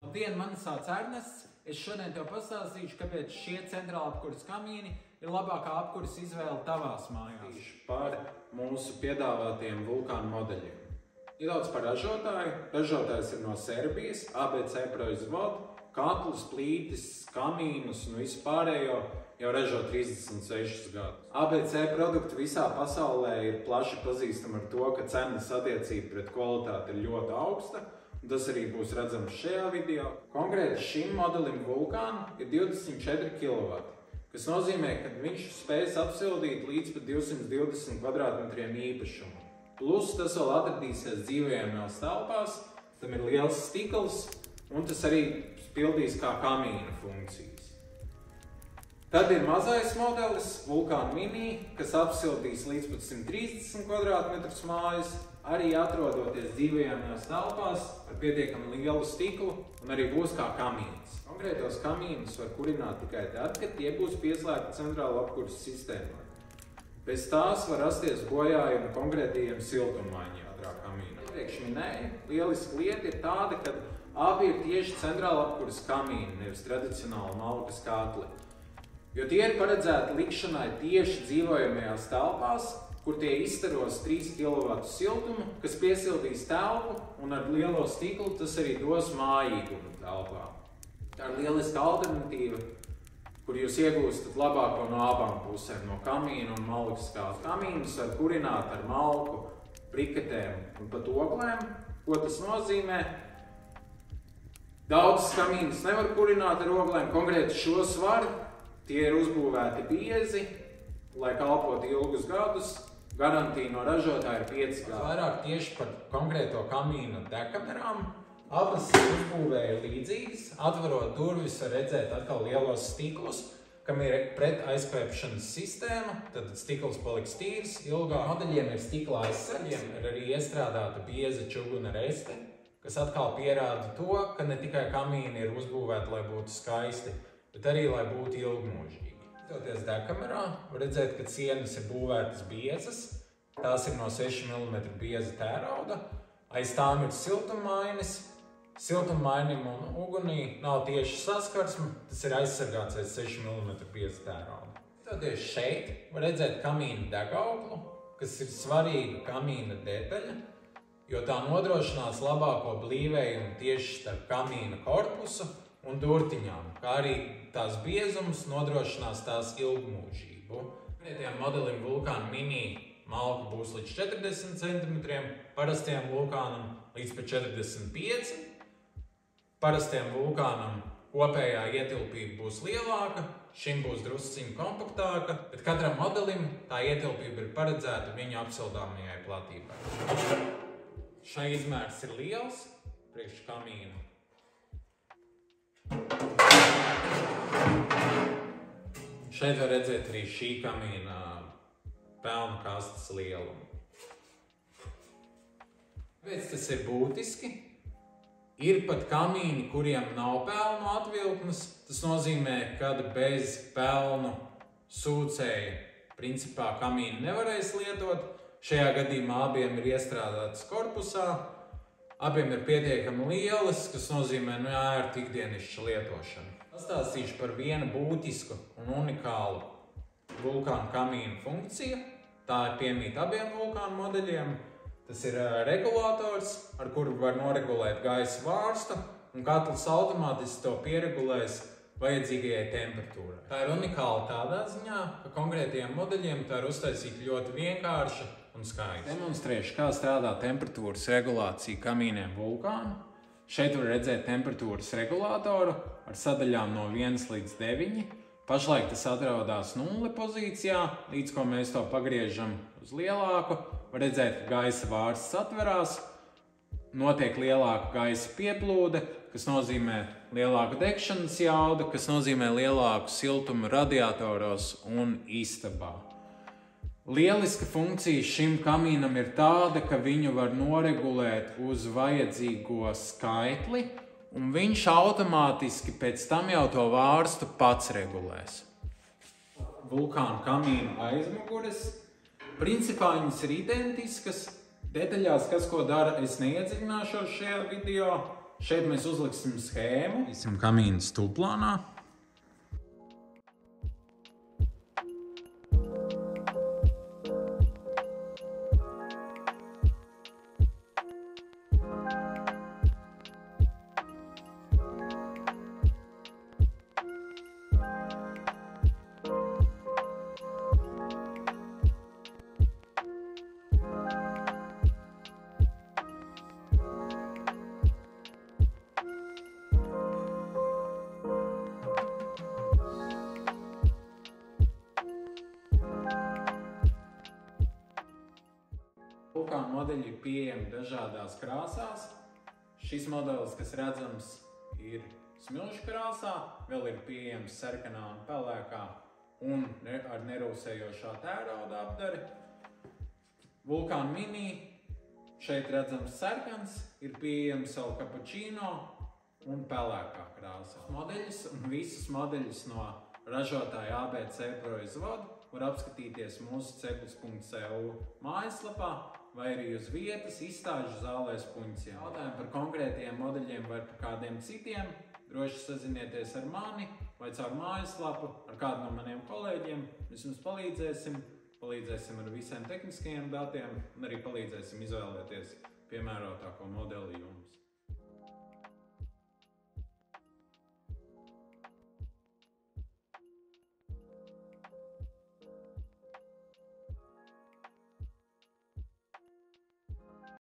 Labdien, mani sauc Ernests. Es šodien tev pastāstīšu, kāpēc šie centrāla apkuras kamīni ir labākā apkuras izvēle tavās mājās. Par mūsu piedāvātiem vulkānu modeļiem. Nedaudz par ražotāju. Ražotājs ir no Serbijas, ABC proizvod, katlus, plītis, kamīnus un visu pārējo jau ražo 36 gadus. ABC produkti visā pasaulē ir plaši pazīstami ar to, ka cenas attiecība pret kvalitāti ir ļoti augsta. Tas arī būs redzams šajā video. Konkrēti šim modelim vulkānu ir 24 kW, kas nozīmē, ka viņš spēs apsildīt līdz pat 220 kvadrātmetriem īpašumu. Plus tas vēl atradīsies dzīvojamās telpās, tam ir liels stikls un tas arī pildīs kā kamīna funkcijas. Tad ir mazais modelis, vulkāna mini, kas apsildīs līdz pat 130 kvadrātmetrus mājas, arī atrodoties dzīvojamās telpās ar pietiekami lielu stiklu un arī būs kā kamīns. Konkrētos kamīnus var kurināt tikai tad, kad tie būs pieslēgti centrāla apkuras sistēmā. Bez tās var rasties bojājumi konkrētajiem siltummaiņu ātrā kamīna. Iepriekš minēju, lieliska lieta ir tāda, ka abi ir tieši centrāla apkuras kamīni, nevis tradicionāli malkas katli. Jo tie ir paredzēti likšanai tieši dzīvojamajās telpās, kur tie izstaros 3 kW siltumu, kas piesildīs telpu, un ar lielo stiklu tas arī dos mājīgumu telpā. Tā ir lieliska alternatīva, kur jūs iegūstat labāko no abām pusēm, no kamīna un malkas kāzu. Kamīnus var kurināt ar malku, briketēm un pat oglēm. Ko tas nozīmē? Daudzas kamīnus nevar kurināt ar oglēm, konkrēti šos var. Tie ir uzbūvēti biezi, lai kalpotu ilgus gadus. Garantija no ražotāja ir 5 gadi. Vairāk tieši par konkrēto kamīnu dekamerām. Abas uzbūvēja līdzīgas. Atverot durvis var redzēt atkal lielos stiklus, kam ir pret aizkvēpšanas sistēma. Tad stikls paliks tīrs, ilgāk. Modeļiem ir stikla aizsargiem, ir arī iestrādāta bieza čuguna reste, kas atkal pierāda to, ka ne tikai kamīni ir uzbūvēti, lai būtu skaisti, bet arī, lai būtu ilgmūžīgi. Toties dekamerā var redzēt, ka sienas ir būvētas biezas. Tās ir no 6 mm bieza tērauda. Aiz tām ir siltummainis. Siltummainim un ugunī nav tieši saskarsme. Tas ir aizsargāts aiz 6 mm bieza tērauda. Toties šeit var redzēt kamīna degauglu, kas ir svarīga kamīna detaļa, jo tā nodrošinās labāko blīvējumu tieši starp kamīna korpusu un durtiņām, kā arī tās biezums nodrošinās tās ilgmūžību. Konkrētajam modelim vulkāna mini malka būs līdz 40 cm, parastiem vulkānam līdz pat 45. Parastiem vulkānam kopējā ietilpība būs lielāka, šim būs drusciņi kompaktāka, bet katram modelim tā ietilpība ir paredzēta viņa apsildāmajai platībai. Šai izmērs ir liels, priekš kamīna. Šeit var redzēt arī šī kamīna pelnu kastes lielumu. Kāpēc tas ir būtiski? Ir pat kamīni, kuriem nav pelnu atvilknes. Tas nozīmē, ka bez pelnu sūcēja principā kamīnu nevarēs lietot. Šajā gadījumā abiem ir iestrādātas korpusā. Abiem ir pietiekami lielas, kas nozīmē ērtu ikdienišķu lietošanu. Pastāstīšu par vienu būtisku un unikālu vulkānu kamīnu funkciju. Tā ir piemīta abiem vulkānu modeļiem. Tas ir regulators, ar kuru var noregulēt gaisa vārstu, un katls automātiski to pieregulēs vajadzīgajai temperatūrai. Tā ir unikāla tādā ziņā, ka konkrētajiem modeļiem tā ir uztaisīta ļoti vienkārša un skaista. Demonstrēšu, kā strādā temperatūras regulācija kamīniem vulkānu. Šeit var redzēt temperatūras regulātoru ar sadaļām no 1 līdz 9. Pašlaik tas atrodas 0 pozīcijā, līdz ko mēs to pagriežam uz lielāku. Var redzēt, ka gaisa vārsts atverās, notiek lielāka gaisa pieplūde, kas nozīmē lielāku degšanas jaudu, kas nozīmē lielāku siltumu radiatoros un istabā. Lieliska funkcija šim kamīnam ir tāda, ka viņu var noregulēt uz vajadzīgo skaitli, un viņš automātiski pēc tam jau to vārstu pats regulēs. Vulkānu kamīnu aizmugures. Principā viņas ir identiskas. Detaļās, kas ko dara, es neiedziļināšos šajā video. Šeit mēs uzliksim schēmu. Īsim kamīnu stūplānā. Vulkāna modeļi ir pieejami dažādās krāsās. Šis modelis, kas redzams, ir smilšu krāsā, vēl ir pieejams sarkanā un pelēkā un ar nerūsējošā tērauda apdari. Vulkāna mini, šeit redzams sarkans, ir pieejams vēl kapučīno un pelēkā krāsā. Modeļus un visus modeļus no ražotāja ABC proizvodu var apskatīties mūsu ceplis.eu mājaslapā vai arī uz vietas izstāžu zālēs Puņciem. Jautājumi par konkrētiem modeļiem vai par kādiem citiem droši sazinieties ar mani vai caur mājaslapu, ar kādu no maniem kolēģiem. Mēs jums palīdzēsim ar visiem tehniskajiem datiem un arī palīdzēsim izvēlēties piemērotāko modeli jums.